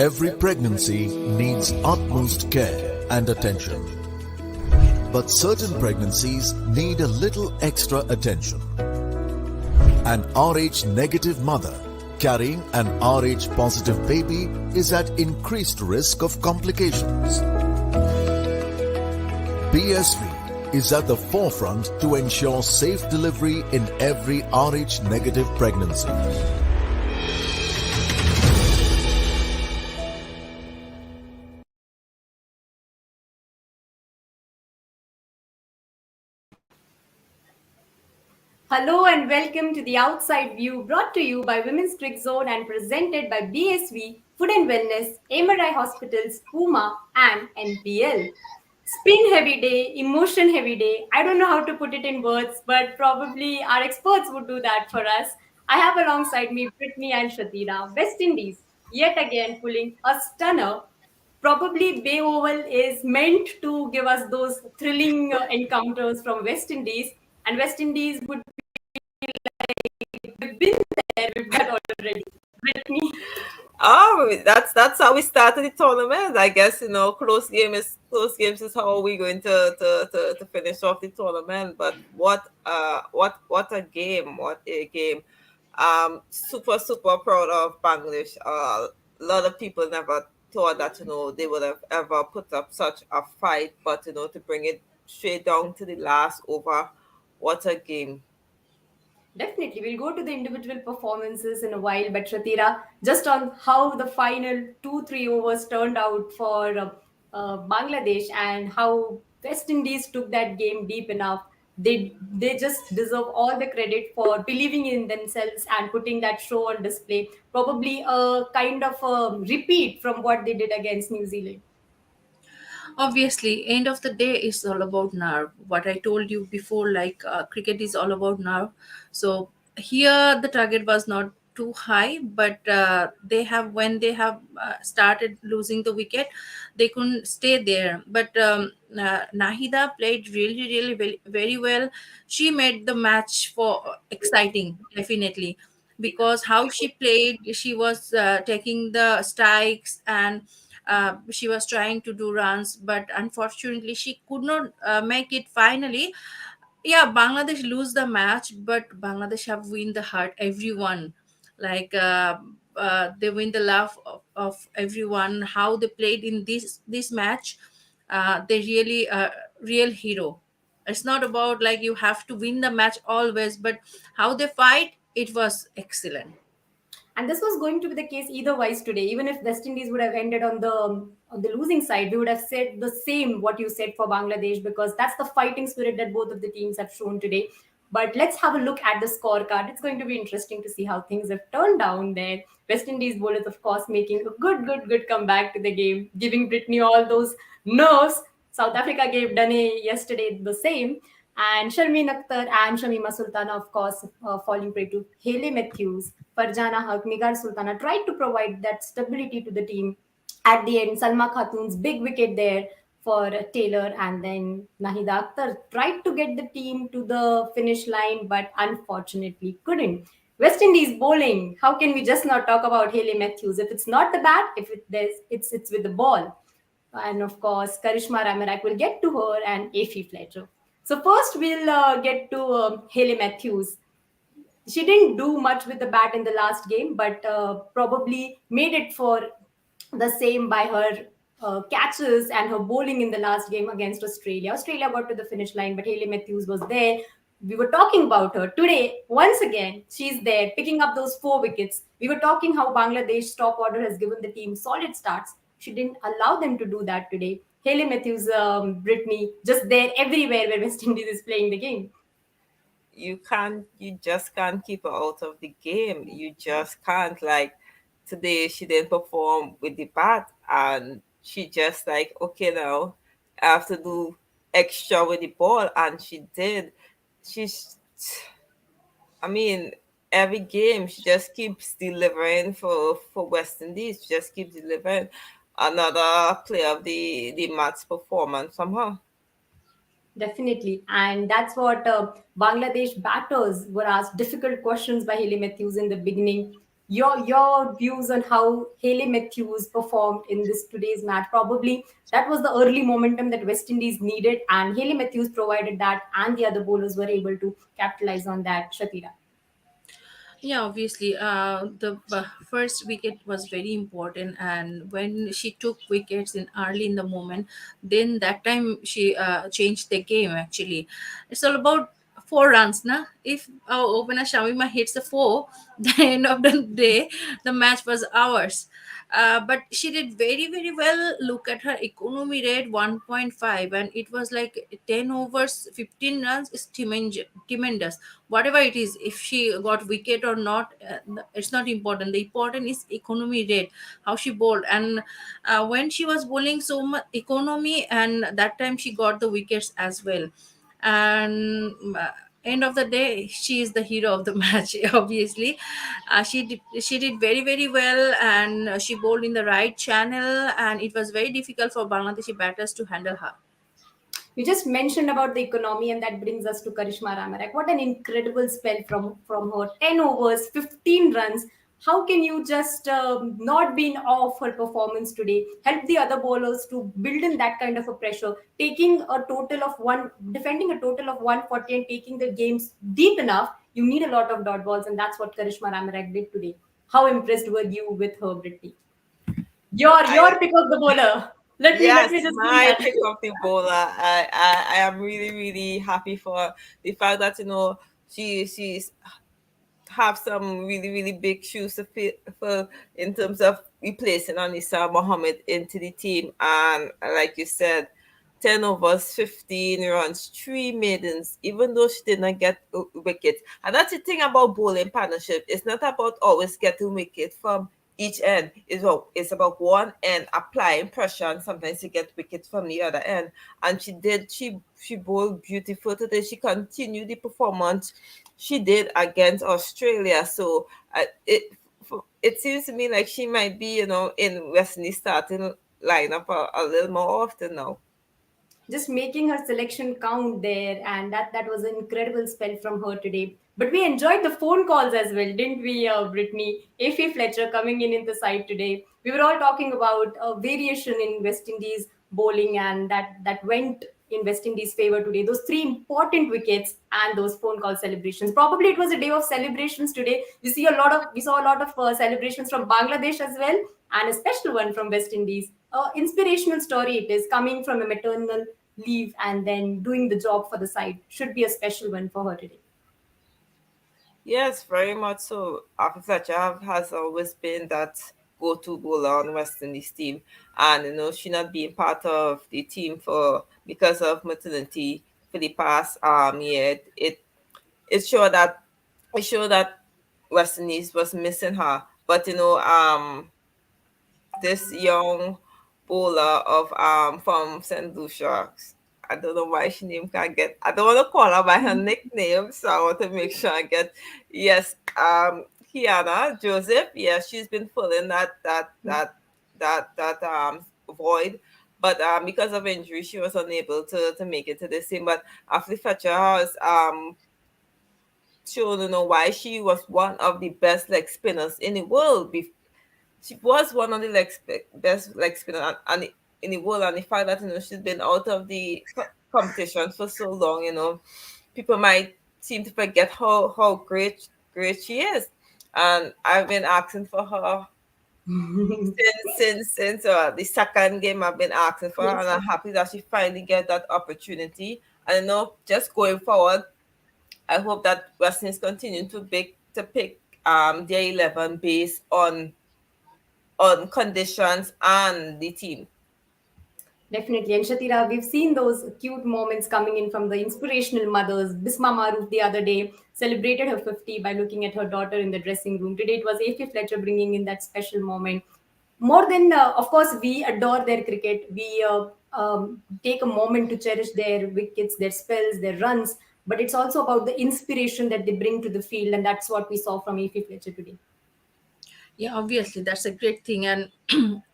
Every pregnancy needs utmost care and attention. But certain pregnancies need a little extra attention. An RH negative mother carrying an RH positive baby is at increased risk of complications. BSV is at the forefront to ensure safe delivery in every RH negative pregnancy. Hello and welcome to the Outside View, brought to you by Women's Cricket Zone and presented by BSV, Food and Wellness, MRI Hospitals, Puma and NPL. Spin heavy day, emotion heavy day. I don't know how to put it in words, but probably our experts would do that for us. I have alongside me Britney and Shathira, West Indies, yet again pulling a stunner. Probably Bay Oval is meant to give us those thrilling encounters from West Indies, and West Indies would we've been there, we've done already. Brittany. Oh, that's how we started the tournament. I guess close games is how we're going to finish off the tournament. But what a game! What a game! Super proud of Bangladesh. A lot of people never thought that they would have ever put up such a fight, but to bring it straight down to the last over, what a game! Definitely, we'll go to the individual performances in a while, but Shatira, just on how the final 2-3 overs turned out for Bangladesh and how West Indies took that game deep enough. They just deserve all the credit for believing in themselves and putting that show on display. Probably a kind of a repeat from what they did against New Zealand. Obviously, end of the day is all about nerve. What I told you before, like cricket is all about nerve. So here the target was not too high, but they have when they have started losing the wicket, they couldn't stay there. But Nahida played really very well. She made the match for exciting, definitely, because how she played, she was taking the strikes, and she was trying to do runs, but unfortunately she could not make it finally. Yeah, Bangladesh lose the match, but Bangladesh have win the heart everyone. Like they win the love of everyone. How they played in this match, they really real hero. It's not about like you have to win the match always, but how they fight, it was excellent. And this was going to be the case either wise today. Even if West Indies would have ended on the losing side, we would have said the same what you said for Bangladesh, because that's the fighting spirit that both of the teams have shown today. But let's have a look at the scorecard. It's going to be interesting to see how things have turned down there. West Indies bowlers, of course, making a good comeback to the game, giving Britney all those nerves. South Africa gave Dane yesterday the same. And Sharmeen Akhtar and Shamima Sultana, of course, falling prey to HAYLEY Matthews, Farjana Haq, Nigar Sultana, tried to provide that stability to the team. At the end, Salma Khatun's big wicket there for Taylor, and then Nahida Akhtar tried to get the team to the finish line, but unfortunately couldn't. West Indies bowling. How can we just not talk about HAYLEY Matthews? If it's not the bat, if it there's it's with the ball. And of course, Karishma Ramarak will get to her and Afi Fletcher. So first we'll get to HAYLEY Matthews. She didn't do much with the bat in the last game, but probably made it for the same by her catches and her bowling in the last game against Australia. Australia got to the finish line, but HAYLEY Matthews was there. We were talking about her today. Once again, she's there picking up those 4 wickets. We were talking how Bangladesh top order has given the team solid starts. She didn't allow them to do that today. HAYLEY Matthews, Britney, just there everywhere where West Indies is playing the game. You just can't keep her out of the game. You just can't. Like today she didn't perform with the bat, and she just like, okay, now I have to do extra with the ball, and she did. She's I mean, every game she just keeps delivering for West Indies. She just keeps delivering another player of the match performance somehow. Definitely. And that's what Bangladesh batters were asked difficult questions by HAYLEY Matthews in the beginning. Your views on how Haley Matthews performed in this today's match. Probably that was the early momentum that West Indies needed, and Haley Matthews provided that, and the other bowlers were able to capitalize on that. Shathira. Yeah, obviously, the first wicket was very important, and when she took wickets in early in the moment, then that time she changed the game. Actually, it's all about 4 runs. Now, if our opener Shamima hits the four, the end of the day, the match was ours. But she did very very well. Look at her economy rate 1.5, and it was like 10 overs, 15 runs is tremendous. Whatever it is, if she got wicket or not, it's not important. The important is economy rate, how she bowled. And when she was bowling so much economy, and that time she got the wickets as well. And end of the day, she is the hero of the match. Obviously, she did very very well, and she bowled in the right channel, and it was very difficult for Bangladeshi batters to handle her. You just mentioned about the economy, and that brings us to Karishma Ramarak. What an incredible spell from her. 10 overs, 15 runs. How can you just not be in awe of her performance today? Help the other bowlers to build in that kind of a pressure, taking a total of defending a total of 140 and taking the games deep enough. You need a lot of dot balls, and that's what Karishma Ramarak did today. How impressed were you with her, Britney? Your pick of the bowler. Let Yes, me just say my that. pick of the bowler. I am really, really happy for the fact that she's have some really, really big shoes to fill in terms of replacing Anissa Mohammed into the team. And like you said, 10 overs, 15 runs, three maidens, even though she did not get wickets. And that's the thing about bowling partnership. It's not about always getting wicket from each end. It's about one end applying pressure, and sometimes you get wickets from the other end. And she bowled beautiful today. She continued the performance she did against Australia. So it seems to me like she might be, in West Indies starting lineup a little more often now. Just making her selection count there, and that was an incredible spell from her today. But we enjoyed the phone calls as well, didn't we, Brittany? Fletcher coming in the side today. We were all talking about a variation in West Indies bowling, and that went in West Indies favor today. Those three important wickets and those phone call celebrations. Probably it was a day of celebrations today. We saw a lot of celebrations from Bangladesh as well, and a special one from West Indies. Inspirational story it is, coming from a maternal leave and then doing the job for the side. Should be a special one for her today. Yes, very much so. After Fletcher has always been that go-to bowler on West Indies team, and she not being part of the team for because of maternity for the past year. It showed that it showed that West Indies was missing her. But this young bowler of from St. Lucia. I don't know why she name can't get. I don't want to call her by her nickname, so I want to make sure I get. Yes, Kiana Joseph. Yeah, she's been filling that void, but because of injury, she was unable to make it to the team. But after Fletcher has shown why she was one of the best leg spinners in the world. She was one of the best leg spinner in the world, and the fact that she's been out of the competition for so long, people might seem to forget how great she is. And I've been asking for her since the second game. I've been asking for her, and Yes. I'm happy that she finally get that opportunity. And just going forward, I hope that West Indies continue to pick their 11 based on conditions and the team. Definitely. And Shatira, we've seen those cute moments coming in from the inspirational mothers. Bisma Maroof the other day celebrated her 50 by looking at her daughter in the dressing room. Today it was A.F. Fletcher bringing in that special moment. More than, of course, we adore their cricket. We take a moment to cherish their wickets, their spells, their runs. But it's also about the inspiration that they bring to the field. And that's what we saw from A.F. Fletcher today. Yeah, obviously that's a great thing. And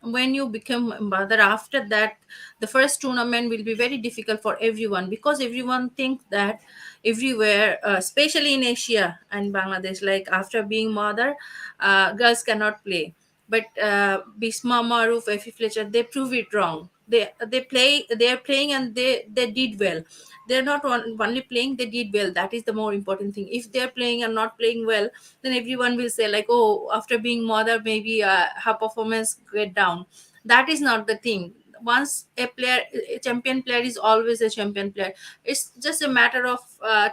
when you become a mother after that, the first tournament will be very difficult for everyone, because everyone thinks that everywhere, especially in Asia and Bangladesh, like after being mother, girls cannot play. But Bisma Maruf, Effie Fletcher, they prove it wrong. They are playing, and they did well. They're not only playing, they did well. That is the more important thing. If they're playing and not playing well, then everyone will say like, oh, after being mother, maybe her performance get down. That is not the thing. Once a champion player is always a champion player. It's just a matter of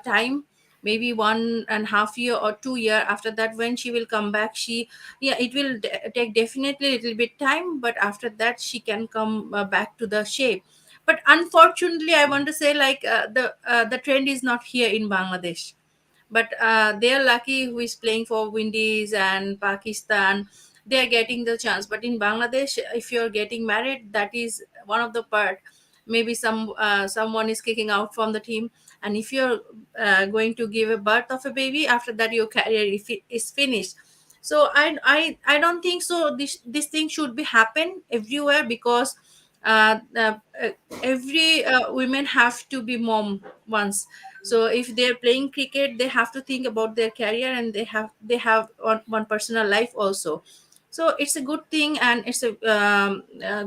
time, maybe 1.5 year or 2 year. After that, when she will come back, yeah, it will take definitely a little bit time, but after that she can come back to the shape. But unfortunately, I want to say, like, the trend is not here in Bangladesh. But they are lucky who is playing for Windies and Pakistan. They are getting the chance. But in Bangladesh, if you're getting married, that is one of the part. Maybe someone is kicking out from the team, and if you're going to give a birth of a baby, after that your career is finished. So I don't think so this thing should be happen everywhere, because uh, uh, uh, every women have to be mom once. So if they're playing cricket, they have to think about their career, and they have one personal life also. So it's a good thing, and it's a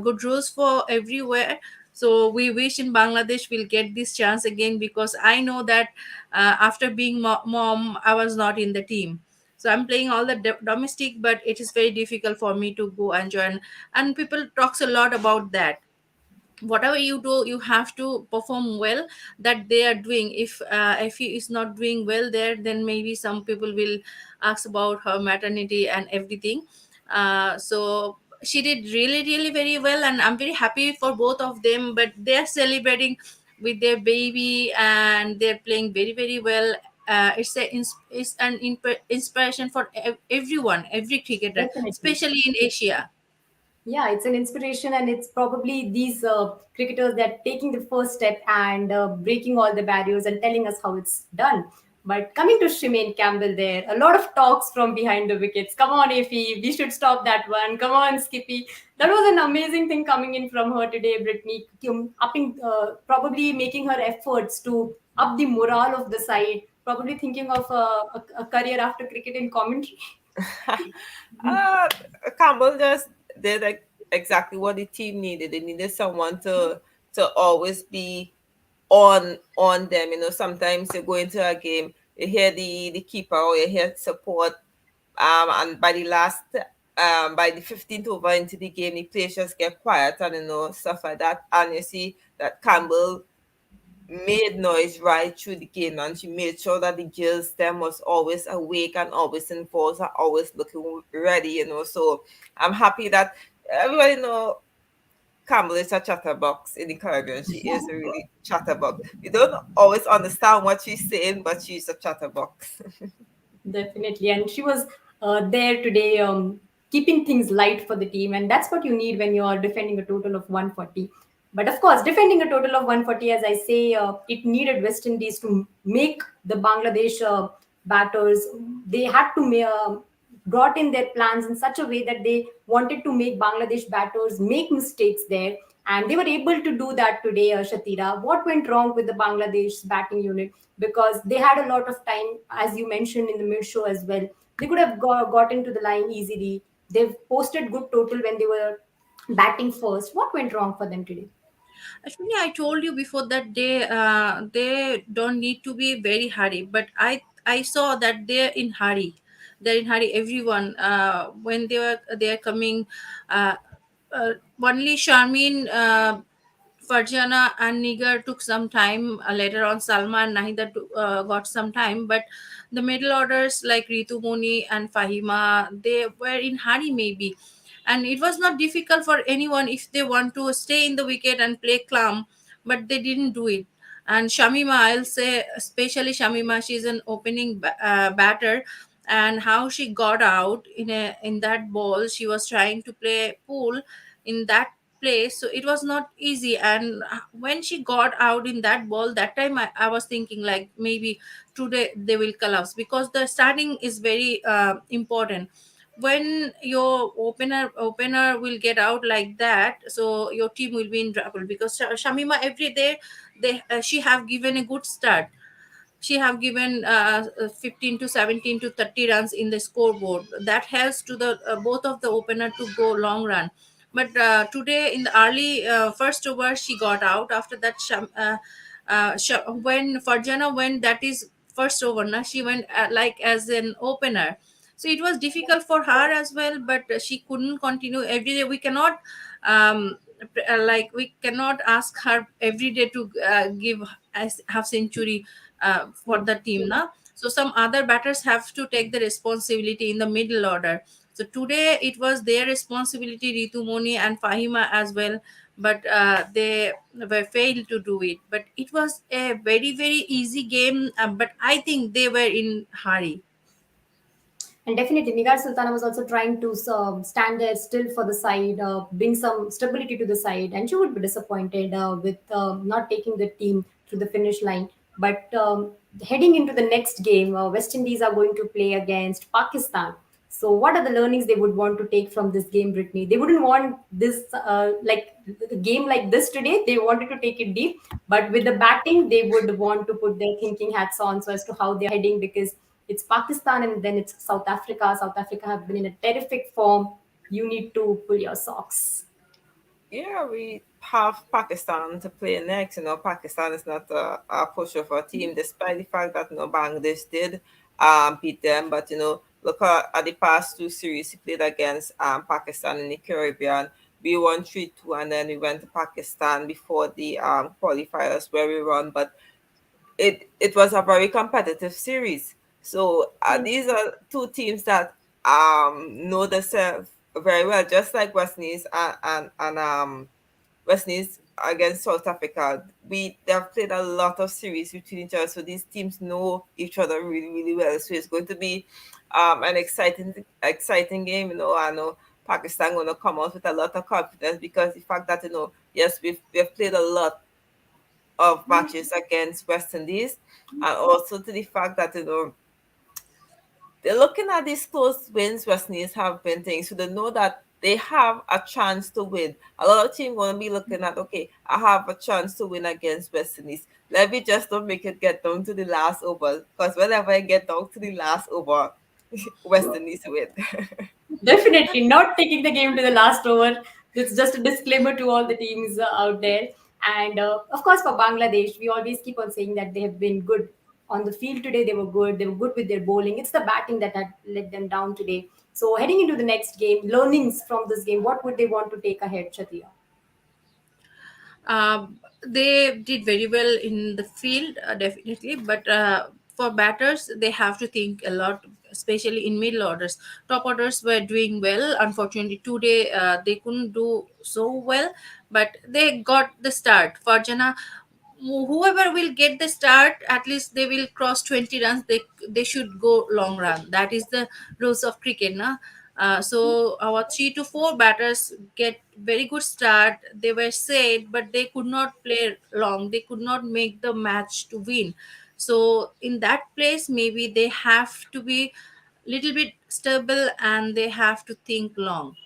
good rules for everywhere. So we wish in Bangladesh we'll get this chance again, because I know that after being mom, I was not in the team. So I'm playing all the domestic, but it is very difficult for me to go and join. And people talks a lot about that. Whatever you do, you have to perform well, that they are doing. If he is not doing well there, then maybe some people will ask about her maternity and everything. So she did really really very well, and I'm very happy for both of them. But they're celebrating with their baby, and they're playing very very well. It's an inspiration for everyone, every cricketer, Definitely. especially in Asia. Yeah, it's an inspiration, and it's probably these cricketers that taking the first step and breaking all the barriers and telling us how it's done. But coming to Shimane Campbell, there a lot of talks from behind the wickets. Come on, Effie, we should stop that one. Come on, Skippy. That was an amazing thing coming in from her today, Britney. Upping, probably making her efforts to up the morale of the side. Probably thinking of a career after cricket in commentary. uh, Campbell just did like exactly what the team needed. They needed someone to always be on them. You know, sometimes you go into a game, you hear the keeper or you hear support, and by the 15th over into the game, the players just get quiet and stuff like that. And you see that Campbell made noise right through the game, and she made sure that the girls them was always awake and always involved and always looking ready. So I'm happy that everybody Campbell is a chatterbox in the Caribbean. She is a really chatterbox. We don't always understand what she's saying, but she's a chatterbox. Definitely. And she was there today, keeping things light for the team. And that's what you need when you're defending a total of 140. But of course, defending a total of 140, as I say, it needed West Indies to make the Bangladesh batters. They had to brought in their plans in such a way that they wanted to make Bangladesh batters make mistakes there. And they were able to do that today, Shathira. What went wrong with the Bangladesh batting unit? Because they had a lot of time, as you mentioned in the mid show as well. They could have gotten to the line easily. They've posted good total when they were batting first. What went wrong for them today? Actually, I told you before that they don't need to be very hurry, but I saw that they're in hurry. They're in hurry. Everyone, when they are coming, uh, only Charmin, Farjana and Nigar took some time. Later on, Salma and Nahida got some time, but the middle orders like Ritu Moni and Fahima, they were in hurry maybe. And it was not difficult for anyone if they want to stay in the wicket and play calm, but they didn't do it. And Shamima, I'll say, especially Shamima, she's an opening batter, and how she got out in that ball. She was trying to play pool in that place, so it was not easy. And when she got out in that ball, that time I was thinking like maybe today they will collapse, because the starting is very important. when your opener will get out like that, so your team will be in trouble, because Shamima every day, she have given a good start. She have given 15 to 17 to 30 runs in the scoreboard. That helps to the both of the opener to go long run. But today in the early first over, she got out. After that, when Farjana went, that is first over, na, she went like as an opener. So it was difficult for her as well, but she couldn't continue every day. We cannot like we cannot ask her every day to give as half century for the team, na. So some other batters have to take the responsibility in the middle order. So today it was their responsibility, Ritu Moni and Fahima as well, but they were failed to do it. But it was a very very easy game, but I think they were in hurry. And definitely, Nigar Sultana was also trying to stand there still for the side, bring some stability to the side, and she would be disappointed with not taking the team to the finish line. But heading into the next game, West Indies are going to play against Pakistan. So, what are the learnings they would want to take from this game, Brittany? They wouldn't want this like a game like this today. They wanted to take it deep, but with the batting, they would want to put their thinking hats on so as to how they are heading, because it's Pakistan and then it's South Africa. South Africa have been in a terrific form. You need to pull your socks. Yeah, we have Pakistan to play next. Pakistan is not a pushover team, despite the fact that Bangladesh did beat them. But look at the past two series we played against Pakistan in the Caribbean. We won 3-2, and then we went to Pakistan before the qualifiers where we won. But it was a very competitive series. So these are two teams that know themselves very well, just like West Indies and West Indies against South Africa. They have played a lot of series between each other, so these teams know each other really really well. So it's going to be an exciting game. I know Pakistan going to come out with a lot of confidence, because the fact that yes, we've played a lot of matches against West Indies, and also to the fact that they're looking at these close wins West Indies have been things, so they know that they have a chance to win. A lot of teams going to be looking at, okay, I have a chance to win against West Indies. Let me just don't make it get down to the last over, because whenever I get down to the last over, West Indies win. Definitely not taking the game to the last over. It's just a disclaimer to all the teams out there. And of course, for Bangladesh, we always keep on saying that they have been good on the field today. They were good. They were good with their bowling. It's the batting that had let them down today. So heading into the next game, learnings from this game, what would they want to take ahead, Shathira? They did very well in the field, definitely, but for batters, they have to think a lot, especially in middle orders. Top orders were doing well. Unfortunately, today they couldn't do so well, but they got the start. Farjana, whoever will get the start, at least they will cross 20 runs. They should go long run. That is the rules of cricket, na. So our 3 to 4 batters get very good start. They were set, but they could not play long. They could not make the match to win. So in that place, maybe they have to be little bit stable and they have to think long.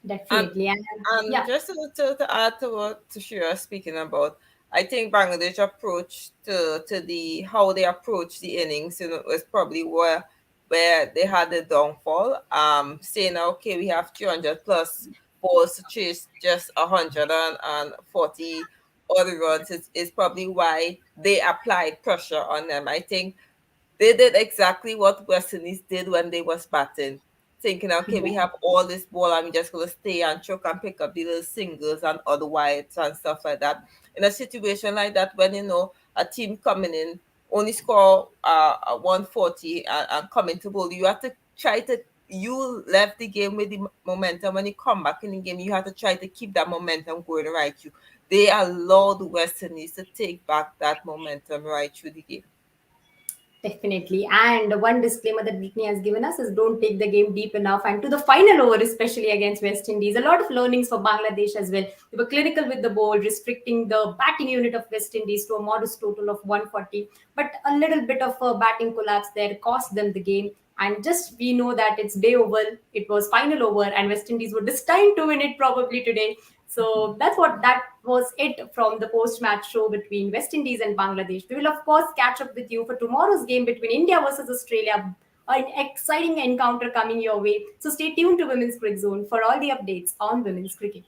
And Definitely. And and yeah, just to add to what Tushira is speaking about, I think Bangladesh approach to the how they approach the innings, was probably where they had the downfall. Saying okay, we have 300 plus balls to chase just 140 other runs is probably why they applied pressure on them. I think they did exactly what West Indies did when they was batting, thinking, okay, we have all this ball and we just gonna stay and choke and pick up the little singles and other wides and stuff like that. In a situation like that, when a team coming in only score 140 and coming to bowl, you have to try to. You left the game with the momentum. When you come back in the game, you have to try to keep that momentum going right through. They allowed West Indies to take back that momentum right through the game. definitely. And one disclaimer that Britney has given us is don't take the game deep enough. And to the final over, especially against West Indies, a lot of learnings for Bangladesh as well. They were clinical with the ball, restricting the batting unit of West Indies to a modest total of 140. But a little bit of a batting collapse there cost them the game. And just we know that it's day over, it was final over, and West Indies were destined to win it probably today. So that was it from the post-match show between West Indies and Bangladesh. We will of course catch up with you for tomorrow's game between India versus Australia. An exciting encounter coming your way. So stay tuned to Women's Cricket Zone for all the updates on women's cricket.